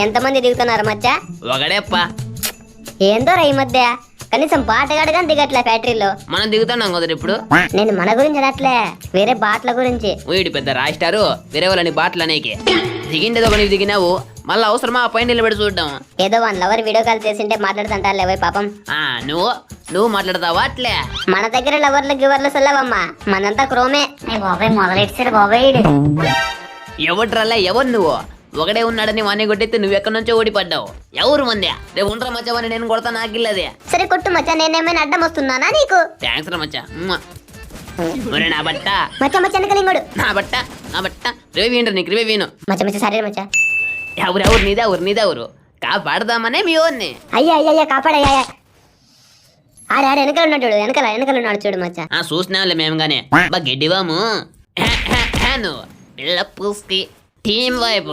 ఎంతమంది దిగుతున్నారు మచ్చా? ఒకడేప్ప. ఏందో రా ఈ మధ్య కనీసం బాటగాడుగా దిగట్లే ఫ్యాక్టరీలో. మనం దిగుతున్నాం కదా ఇప్పుడు. నేను మన గురించి అనట్లే, వేరే బాట్ల గురించి. వీడి పెద్ద రాయిస్టారు వేరే వాళ్ళని బాటలు అనేకి. దిగిండేదో నీవు దిగినావు, మళ్ళీ అవసరమా ఆ పైన నిలబడి చూడడం? ఏదో వన్ లవర్ వీడియో కాల్ చేసింటే మాట్లాడుతుంటారులే పోయి పాపం. నువ్వు మాట్లాడతావా అట్లే? మన దగ్గర లవర్లు గివర్లు సొల్లవమ్మా, మనంతా క్రోమే. బాబాయ్ మొదలెట్టాడు బాబాయ్. ఎవడ్రల్లా ఎవరు నువ్వు? ఒకడే ఉన్నాడని వాణ్ణి కొట్టేస్తే నువ్వెక్కడి నుంచో ఓడిపడ్డావు. ఎవరు మంది? రేపు ఉండరా మచ్చవని నేను కొడతా, నాకిల్లదే. సరే కొట్టు మచ్చా, నేనేమైనా అడ్డం వస్తున్నానా నీకు? థ్యాంక్స్ రా మచ్చా. నా బట్ట మచ్చా మచ్చా వెనకలింగోడు. నా బట్ట రేవి ఏంట్రా నీకు? రేవి వీను మచ్చా మచ్చా సరే మచ్చా. ఎవరెవరు నీదెవరు కాపాడదామనే మీ ఓన్ని. అయ్యా కాపాడయ్యా. ఆడ వెనకాల ఉన్నాడు చూడు, వెనకాల ఉన్నాడు చూడు మచ్చా. చూసినాంలే మేము గానే. గడ్డివాము నువ్వు పిల్ల పూస్కి టీమ్ వైపు